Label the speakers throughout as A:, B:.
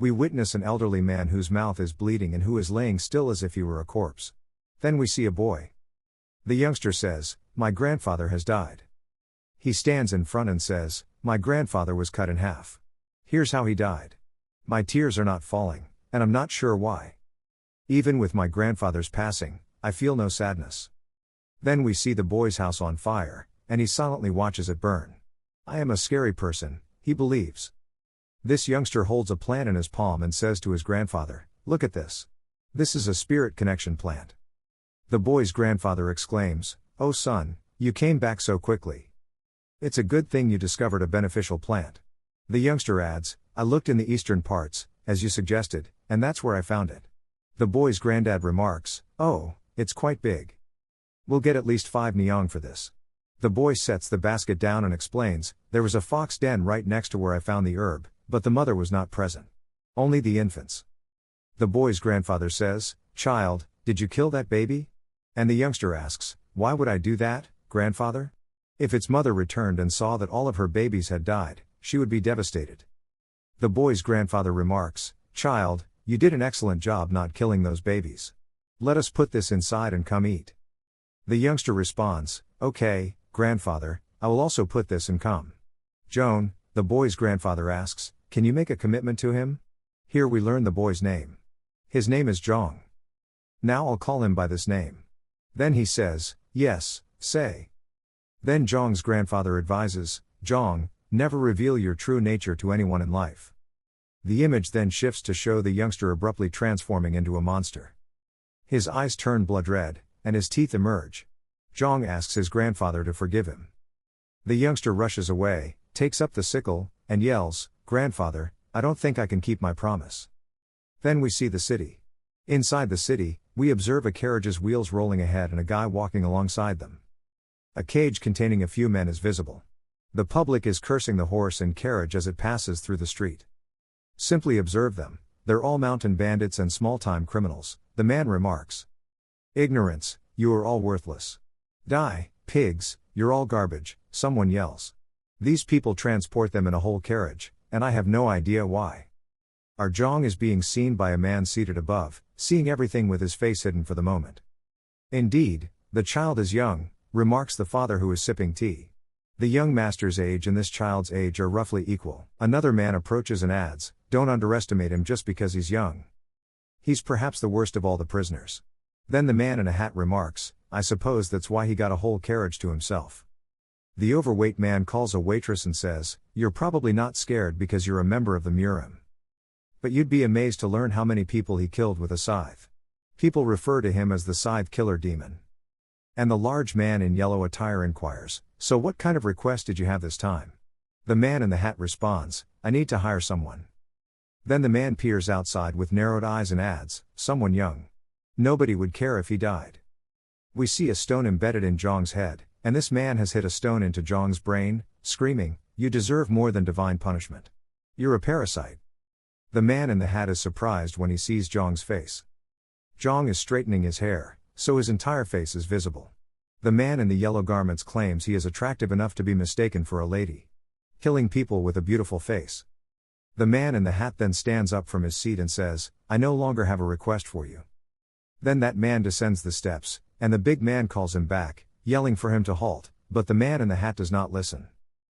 A: We witness an elderly man whose mouth is bleeding and who is laying still as if he were a corpse. Then we see a boy. The youngster says, "My grandfather has died." He stands in front and says, "My grandfather was cut in half. Here's how he died. My tears are not falling, and I'm not sure why. Even with my grandfather's passing, I feel no sadness." Then we see the boy's house on fire, and he silently watches it burn. "I am a scary person," he believes. This youngster holds a plant in his palm and says to his grandfather, "Look at this. This is a spirit connection plant." The boy's grandfather exclaims, "Oh son, you came back so quickly. It's a good thing you discovered a beneficial plant." The youngster adds, "I looked in the eastern parts, as you suggested, and that's where I found it." The boy's granddad remarks, "Oh, it's quite big. We'll get at least 5 nyong for this." The boy sets the basket down and explains, "There was a fox den right next to where I found the herb, but the mother was not present. Only the infants." The boy's grandfather says, "Child, did you kill that baby?" And the youngster asks, "Why would I do that, grandfather? If its mother returned and saw that all of her babies had died, she would be devastated." The boy's grandfather remarks, "Child, you did an excellent job not killing those babies. Let us put this inside and come eat." The youngster responds, "Okay, grandfather, I will also put this and come." Jeong, the boy's grandfather asks, "Can you make a commitment to him?" Here we learn the boy's name. His name is Jeong. "Now I'll call him by this name." Then he says, "Yes, say." Then Jeong's grandfather advises, "Jeong, never reveal your true nature to anyone in life." The image then shifts to show the youngster abruptly transforming into a monster. His eyes turn blood red, and his teeth emerge. Jeong asks his grandfather to forgive him. The youngster rushes away, takes up the sickle, and yells, "Grandfather, I don't think I can keep my promise." Then we see the city. Inside the city, we observe a carriage's wheels rolling ahead and a guy walking alongside them. A cage containing a few men is visible. The public is cursing the horse and carriage as it passes through the street. "Simply observe them, they're all mountain bandits and small-time criminals," the man remarks. "Ignorance, you are all worthless. Die, pigs, you're all garbage," someone yells. "These people transport them in a whole carriage, and I have no idea why." Our Jeong is being seen by a man seated above, seeing everything with his face hidden for the moment. "Indeed, the child is young," remarks the father who is sipping tea. "The young master's age and this child's age are roughly equal." Another man approaches and adds, "Don't underestimate him just because he's young. He's perhaps the worst of all the prisoners." Then the man in a hat remarks, "I suppose that's why he got a whole carriage to himself." The overweight man calls a waitress and says, "You're probably not scared because you're a member of the Murim. But you'd be amazed to learn how many people he killed with a scythe." People refer to him as the Scythe Killer Demon. And the large man in yellow attire inquires, "So what kind of request did you have this time?" The man in the hat responds, "I need to hire someone." Then the man peers outside with narrowed eyes and adds, "Someone young. Nobody would care if he died." We see a stone embedded in Jeong's head, and this man has hit a stone into Jeong's brain, screaming, "You deserve more than divine punishment. You're a parasite." The man in the hat is surprised when he sees Jeong's face. Jeong is straightening his hair, so his entire face is visible. The man in the yellow garments claims he is attractive enough to be mistaken for a lady. Killing people with a beautiful face. The man in the hat then stands up from his seat and says, "I no longer have a request for you." Then that man descends the steps, and the big man calls him back, yelling for him to halt, but the man in the hat does not listen.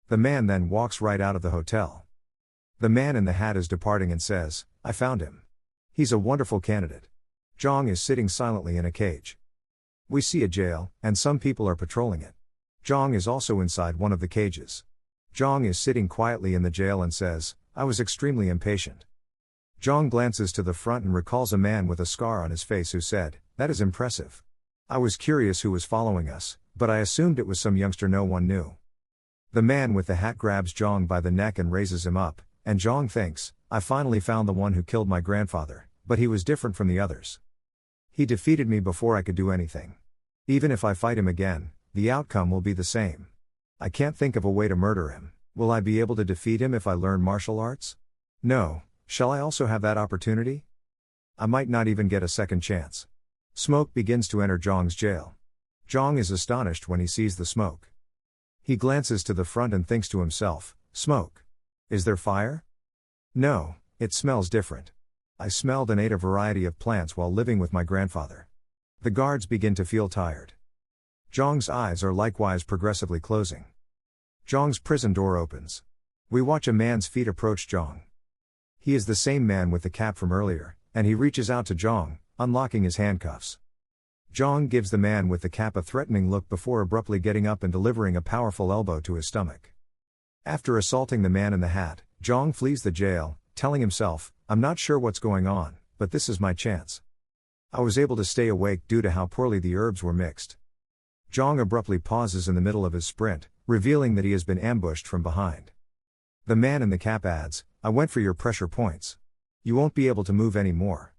A: The man then walks right out of the hotel. The man in the hat is departing and says, "I found him. He's a wonderful candidate." Jeong is sitting silently in a cage. We see a jail, and some people are patrolling it. Jeong is also inside one of the cages. Jeong is sitting quietly in the jail and says, "I was extremely impatient." Jeong glances to the front and recalls a man with a scar on his face who said, "That is impressive. I was curious who was following us, but I assumed it was some youngster no one knew." The man with the hat grabs Jeong by the neck and raises him up, and Jeong thinks, "I finally found the one who killed my grandfather, but he was different from the others. He defeated me before I could do anything. Even if I fight him again, the outcome will be the same. I can't think of a way to murder him. Will I be able to defeat him if I learn martial arts? No, shall I also have that opportunity? I might not even get a second chance." Smoke begins to enter Jeong's jail. Jeong is astonished when he sees the smoke. He glances to the front and thinks to himself, "Smoke. Is there fire? No, it smells different. I smelled and ate a variety of plants while living with my grandfather. The guards begin to feel tired. Jeong's eyes are likewise progressively closing. Jeong's prison door opens. We watch a man's feet approach Jeong. He is the same man with the cap from earlier, and he reaches out to Jeong, unlocking his handcuffs. Jeong gives the man with the cap a threatening look before abruptly getting up and delivering a powerful elbow to his stomach. After assaulting the man in the hat, Jeong flees the jail, telling himself, "I'm not sure what's going on, but this is my chance. I was able to stay awake due to how poorly the herbs were mixed." Jeong abruptly pauses in the middle of his sprint, revealing that he has been ambushed from behind. The man in the cap adds, "I went for your pressure points. You won't be able to move any more."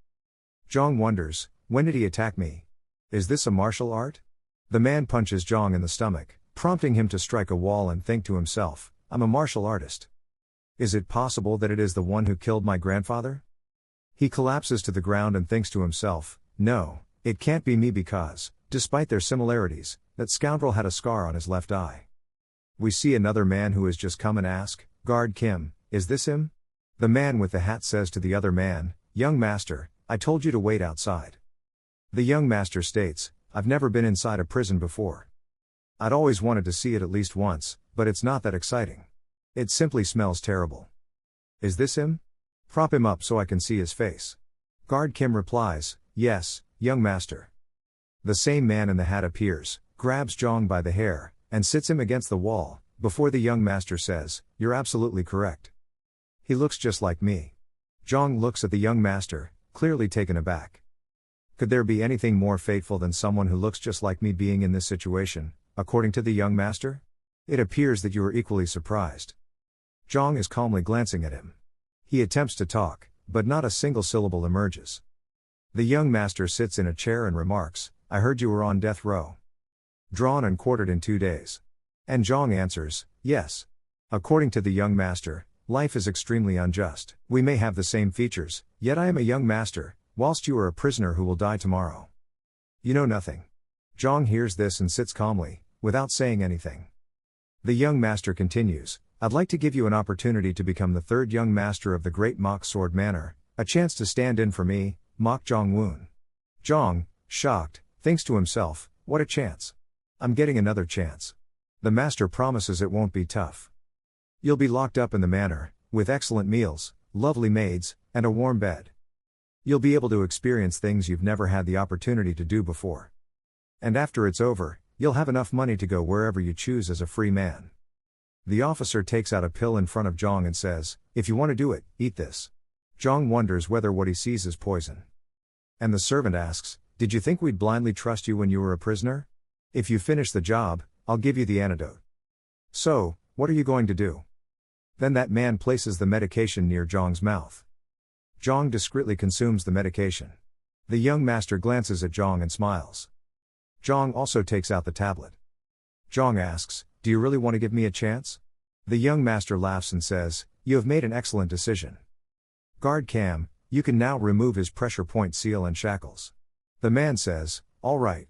A: Jeong wonders, when did he attack me? Is this a martial art? The man punches Jeong in the stomach, prompting him to strike a wall and think to himself, "I'm a martial artist. Is it possible that it is the one who killed my grandfather?" He collapses to the ground and thinks to himself, "No, it can't be me because, despite their similarities, that scoundrel had a scar on his left eye." We see another man who has just come and ask, "Guard Kim, is this him?" The man with the hat says to the other man, "Young master, I told you to wait outside." The young master states, "I've never been inside a prison before. I'd always wanted to see it at least once, but it's not that exciting. It simply smells terrible." "Is this him? Prop him up so I can see his face." Guard Kim replies, "Yes, young master." The same man in the hat appears, grabs Jeong by the hair, and sits him against the wall, before the young master says, "You're absolutely correct. He looks just like me." Jeong looks at the young master, clearly taken aback. "Could there be anything more fateful than someone who looks just like me being in this situation, according to the young master? It appears that you are equally surprised." Jeong is calmly glancing at him. He attempts to talk, but not a single syllable emerges. The young master sits in a chair and remarks, "I heard you were on death row. Drawn and quartered in 2 days." And Jeong answers, "Yes. According to the young master, life is extremely unjust. We may have the same features, yet I am a young master, whilst you are a prisoner who will die tomorrow. You know nothing." Jeong hears this and sits calmly, without saying anything. The young master continues, "I'd like to give you an opportunity to become the third young master of the great Mok Sword Manor, a chance to stand in for me, Mok Gyeongwoon." Jeong, shocked, thinks to himself, "What a chance. I'm getting another chance." The master promises it won't be tough. "You'll be locked up in the manor, with excellent meals, lovely maids, and a warm bed. You'll be able to experience things you've never had the opportunity to do before. And after it's over, you'll have enough money to go wherever you choose as a free man." The officer takes out a pill in front of Jeong and says, "If you want to do it, eat this." Jeong wonders whether what he sees is poison. And the servant asks, "Did you think we'd blindly trust you when you were a prisoner? If you finish the job, I'll give you the antidote. So, what are you going to do?" Then that man places the medication near Jeong's mouth. Jeong discreetly consumes the medication. The young master glances at Jeong and smiles. Jeong also takes out the tablet. Jeong asks, "Do you really want to give me a chance?" The young master laughs and says, "You have made an excellent decision. Guard Cam, you can now remove his pressure point seal and shackles." The man says, "All right."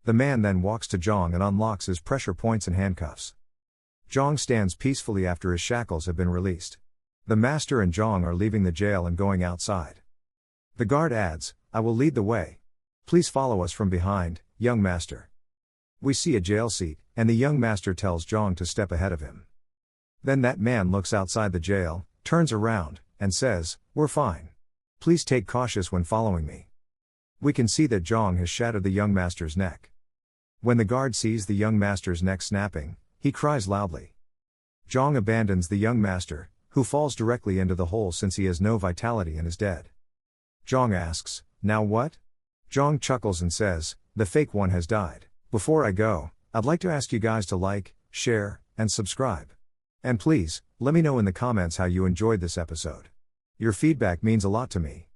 A: The man then walks to Jeong and unlocks his pressure points and handcuffs. Jeong stands peacefully after his shackles have been released. The master and Jeong are leaving the jail and going outside. The guard adds, "I will lead the way. Please follow us from behind, young master." We see a jail seat, and the young master tells Jeong to step ahead of him. Then that man looks outside the jail, turns around, and says, "We're fine. Please take cautious when following me." We can see that Jeong has shattered the young master's neck. When the guard sees the young master's neck snapping, he cries loudly. Jeong abandons the young master, who falls directly into the hole since he has no vitality and is dead. Jeong asks, "Now what?" Jeong chuckles and says, "The fake one has died. Before I go, I'd like to ask you guys to like, share, and subscribe. And please, let me know in the comments how you enjoyed this episode. Your feedback means a lot to me.